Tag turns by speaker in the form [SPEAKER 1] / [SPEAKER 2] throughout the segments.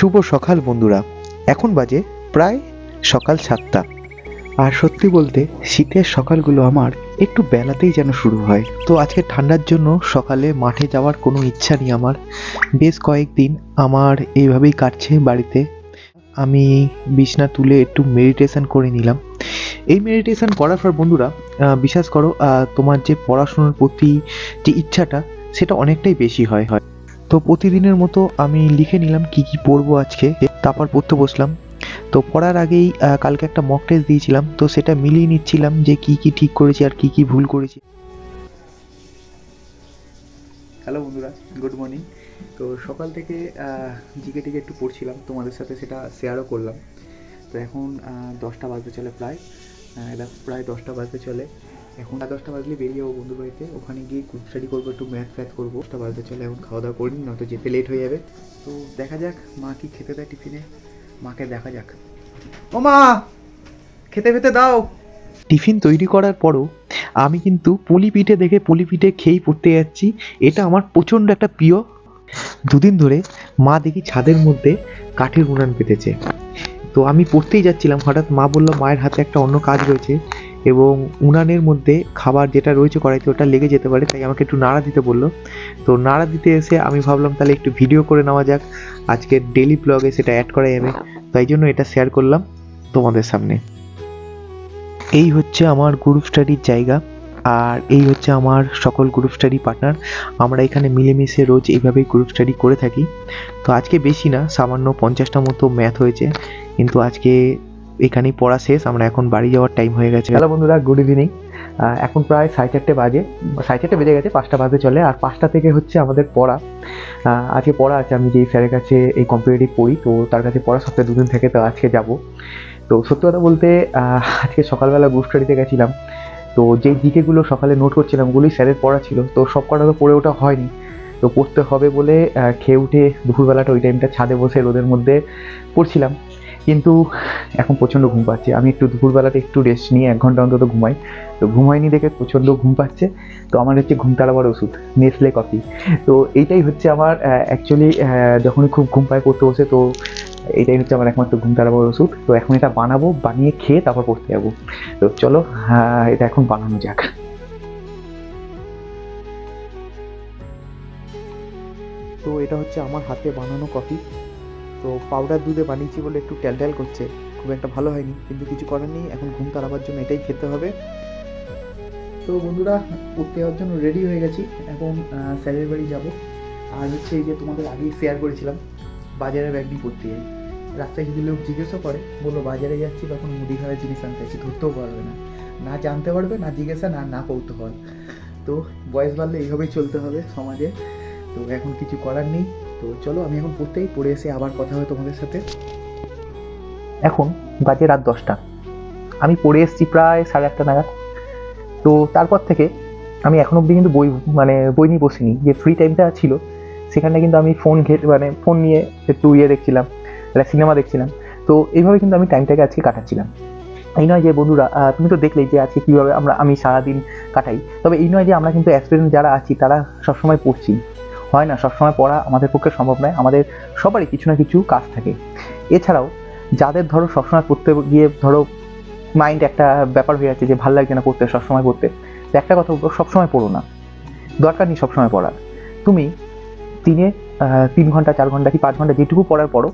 [SPEAKER 1] শুভ সকাল বন্ধুরা। এখন বাজে প্রায় সকাল 7টা। আর সত্যি বলতে শীতের সকালগুলো আমার একটু বেলাতেই যেন শুরু হয়। তো আজকে ঠান্ডার জন্য সকালে মাঠে যাওয়ার কোনো ইচ্ছা নেই আমার। বেশ কয়েকদিন আমার এইভাবেই কাটছে বাড়িতে। আমি বিছনা তুলে একটু মেডিটেশন করে নিলাম। এই মেডিটেশন করার পর বন্ধুরা বিশ্বাস করো, তোমার যে পড়াশোনার প্রতি যে ইচ্ছাটা সেটা অনেকটাই বেশি হয়। তো প্রতিদিনের মতো আমি লিখে নিলাম কি কি পড়বো আজকে, তারপর পড়তে বসলাম। তো পড়ার আগেই কালকে একটা মক টেস্ট দিয়েছিলাম, তো সেটা মিলিয়ে নিচ্ছিলাম যে কি কি ঠিক করেছি আর কি কি ভুল করেছি। হ্যালো বন্ধুরা, গুড মর্নিং। তো সকাল থেকে জিকে টিকে একটু পড়ছিলাম, তোমাদের সাথে সেটা শেয়ারও করলাম। তো এখন 10টা বাজতে চলে প্রায়, দেখো প্রায় 10টা বাজতে চলে। এখন 10টা বাজলে বেরিয়ে যাবো বন্ধুর বাড়িতে, ওখানে গিয়ে গ্রুপ স্টাডি করবো, একটু ম্যাথ করবো। 10টা বাজতে চলে, এখন খাওয়া দাওয়া করিনি, নয়তো যেতে লেট হয়ে যাবে। তো দেখা যাক মা কি খেতে দেয় টিফিনে, মাকে দেখা যাক। ও মা, খেতে খেতে দাও। টিফিন তৈরি করার পরও আমি কিন্তু পুলি পিঠে দেখে পুলি পিঠে খেয়েই পড়তে যাচ্ছি। এটা আমার প্রচণ্ড একটা প্রিয়। দুদিন ধরে মা দেখি ছাদের মধ্যে কাঠের উনান পেতেছে। তো আমি পড়তেই যাচ্ছিলাম, হঠাৎ মা বলল মায়ের হাতে একটা অন্য কাজ রয়েছে এবং উনানের মধ্যে খাবার যেটা রয়েছে কড়াইতে ওটা লেগে যেতে পারে, তাই আমাকে একটু নাড়া দিতে বললো। তো নাড়া দিতে এসে আমি ভাবলাম তাহলে একটু ভিডিও করে নেওয়া যাক, আজকের ডেলি ব্লগে সেটা অ্যাড করা যাবে, তাই জন্য এটা শেয়ার করলাম তোমাদের সামনে। এই হচ্ছে আমার গ্রুপ স্টাডির জায়গা, আর এই হচ্ছে আমার সকল গ্রুপ স্টাডি পার্টনার। আমরা এখানে মিলেমিশে রোজ এইভাবেই গ্রুপ স্টাডি করে থাকি। তো আজকে বেশি না, সামান্য 50টা মতো ম্যাথ হয়েছে, কিন্তু আজকে এখানেই পড়া শেষ। আমরা এখন বাড়ি যাওয়ার টাইম হয়ে গেছে। হ্যালো বন্ধুরা, গুড ইভিনিং। এখন প্রায় 4:30 বাজে, 4:30 বেজে গেছে, 5টা বাজতে চলে। আর 5টা থেকে হচ্ছে আমাদের পড়া। আজকে পড়া আছে, আমি যেই স্যারের কাছে এই কম্পিটিটিভ পড়ি, তো তার কাছে পড়া সপ্তাহে 2 দিন থেকে, তো আজকে যাব। তো সত্যি কথা বলতে আজকে সকালবেলা গ্রুপ স্টাডিতে গেছিলাম। তো যেই জিকেগুলো সকালে নোট করছিলাম ওগুলোই স্যারের পড়া ছিল, তো সব কটা তো পড়ে ওঠা হয়নি। তো পড়তে হবে বলে খেয়ে উঠে দুপুরবেলাটা ওই টাইমটা ছাদে বসে রোদের মধ্যে পড়ছিলাম। কিন্তু এখন প্রচণ্ড ঘুম পাচ্ছে। আমি একটু দুপুরবেলাটা একটু রেস্ট নিয়ে 1 ঘন্টা অন্তত ঘুমাই। তো ঘুমাইনি দেখে প্রচণ্ড ঘুম পাচ্ছে। তো আমার হচ্ছে ঘুম তাড়াবার ওষুধ নেসলে কফি। তো এইটাই হচ্ছে আমার অ্যাকচুয়ালি যখনই খুব ঘুম পায় পড়তে বসে, তো এটাই হচ্ছে আমার একমাত্র ঘুম তাড়াবার ওষুধ। তো এখন এটা বানাবো, বানিয়ে খেয়ে তারপর পড়তে যাবো। তো চলো এটা এখন বানানো যাক। তো এটা হচ্ছে আমার হাতে বানানো কফি। তো পাউডার দুধে বানিয়েছি বলে একটু ট্যাল করছে, খুব একটা ভালো হয়নি, কিন্তু কিছু করার নেই, এখন ঘুম তাড়াবার জন্য এটাই খেতে হবে। তো বন্ধুরা, পড়তে যাওয়ার জন্য রেডি হয়ে গেছি, এখন স্যারের বাড়ি যাব। আর হচ্ছে এই যে তোমাদের আগেই শেয়ার করেছিলাম বাজারে ব্যাগ নিয়ে পড়তে যাই। রাস্তায় যদি লোক জিজ্ঞাসা করে, বললো বাজারে যাচ্ছি, তখন মুদিখানার জিনিস আনতে যাচ্ছি, ধরতেও পারবে না, না জানতে পারবে, না জিজ্ঞাসা, না কৌতূহল। তো বয়স বাড়লে এইভাবেই চলতে হবে সমাজে। তো এখন কিছু করার নেই। তো চলো আমি এখন পড়ে এসে আবার কথা হবে তোমাদের সাথে। এখন বাজে রাত 10টা, আমি পড়ে এসেছি প্রায় 8:30 নাগাদ। তো তারপর থেকে আমি এখন অবধি কিন্তু বই নিয়ে বসিনি। যে ফ্রি টাইমটা ছিল সেখানে কিন্তু আমি ফোন নিয়ে একটু দেখছিলাম, একটা সিনেমা দেখছিলাম। তো এইভাবে কিন্তু আমি টাইমটাকে আজকে কাটাচ্ছিলাম। এই নয় যে বন্ধুরা, তুমি তো দেখলেই যে আজকে কীভাবে আমি সারাদিন কাটাই। তবে এই নয় যে আমরা কিন্তু অ্যাসপিরেন্ট যারা আছি তারা সবসময় পড়ছি, হয় না, সবসময় পড়া আমাদের পক্ষে সম্ভব নয়। আমাদের সবারই কিছু না কিছু কাজ থাকে। এছাড়াও যাদের ধরো সবসময় পড়তে গিয়ে ধরো মাইন্ড একটা ব্যাপার হয়ে যাচ্ছে যে ভালো লাগছে না পড়তে, সবসময় পড়তে, তো একটা কথা বলবো, সবসময় পড়ো না, দরকার নেই সবসময় পড়ার। তুমি দিনে 3 ঘন্টা 4 ঘন্টা কি 5 ঘন্টা যেটুকু পড়ার পড়ো,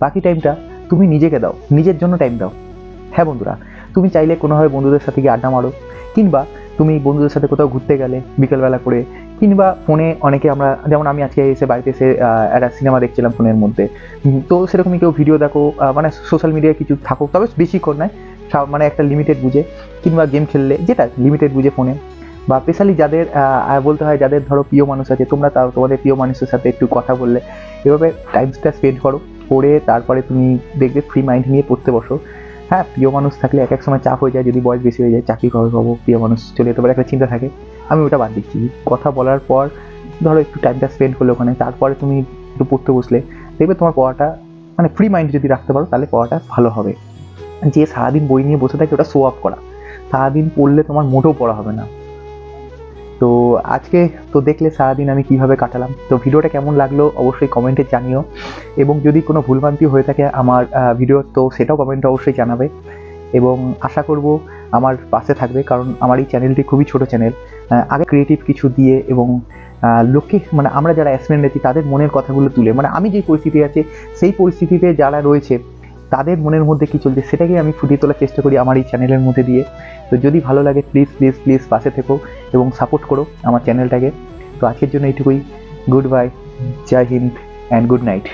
[SPEAKER 1] বাকি টাইমটা তুমি নিজেকে দাও, নিজের জন্য টাইম দাও। হ্যাঁ বন্ধুরা, তুমি চাইলে কোনোভাবে বন্ধুদের সাথে গিয়ে আড্ডা মারো, কিংবা তুমি বন্ধুদের সাথে কোথাও ঘুরতে গেলে বিকেলবেলা করে, কিংবা ফোনে অনেকে আমরা, যেমন আমি আজকে এসে বাড়িতে এসে একটা সিনেমা দেখছিলাম ফোনের মধ্যে। তো সেরকমই কেউ ভিডিও দেখো, মানে সোশ্যাল মিডিয়ায় কিছু থাকো, তবে বেশিক্ষণ নয়, মানে একটা লিমিটেড বুঝে, কিংবা গেম খেললে যেটা লিমিটেড বুঝে ফোনে। বা স্পেশালি যাদের বলতে হয়, যাদের ধরো প্রিয় মানুষ আছে, তোমরা তাও তোমাদের প্রিয় মানুষের সাথে একটু কথা বললে, এভাবে টাইমটা স্পেন্ড করো। করে তারপরে তুমি দেখবে ফ্রি মাইন্ড নিয়ে পড়তে বসো। হ্যাঁ, প্রিয় মানুষ থাকলে এক সময় চাপ হয়ে যায়, যদি বয়স বেশি হয়ে যায়, চাকরি কবে পাবো, প্রিয় মানুষ চলে যেতে পারে, একটা চিন্তা থাকে। আমি ওটা বাদ দিচ্ছি। কথা বলার পর ধরো একটু টাইমটা স্পেন্ড করলে ওখানে, তারপরে তুমি একটু পড়তে বসলে, দেখবে তোমার পড়াটা, মানে ফ্রি মাইন্ড যদি রাখতে পারো তাহলে পড়াটা ভালো হবে। যে সারাদিন বই নিয়ে বসে থাকে ওটা শো অফ করা, সারাদিন পড়লে তোমার মোটেও পড়া হবে না। তো আজকে তো দেখলে সারাদিন আমি কিভাবে কাটালাম। তো ভিডিওটা কেমন লাগলো অবশ্যই কমেন্টে জানিও, এবং যদি কোনো ভুলভ্রান্তি হয়ে থাকে আমার ভিডিও, তো সেটাও কমেন্টে অবশ্যই জানাবে। এবং আশা করব আমার পাশে থাকবে, কারণ আমার এই চ্যানেলটি খুবই ছোট চ্যানেল। আগে ক্রিয়েটিভ কিছু দিয়ে এবং লোককে মানে আমরা যারা অ্যাসপিরেন্ট আছি তাদের মনের কথাগুলো তুলে, মানে আমি যে পরিস্থিতি আছে সেই পরিস্থিতিতে যারা রয়েছে তাদের মনের মধ্যে কী চলছে সেটাকে আমি ফুটিয়ে তোলার চেষ্টা করি আমার এই চ্যানেলের মধ্যে দিয়ে। তো যদি ভালো লাগে প্লিজ প্লিজ প্লিজ পাশে থেকো এবং সাপোর্ট করো আমার চ্যানেলটাকে। তো আজকের জন্য এইটুকুই। Good bye, Jai Hind and good night.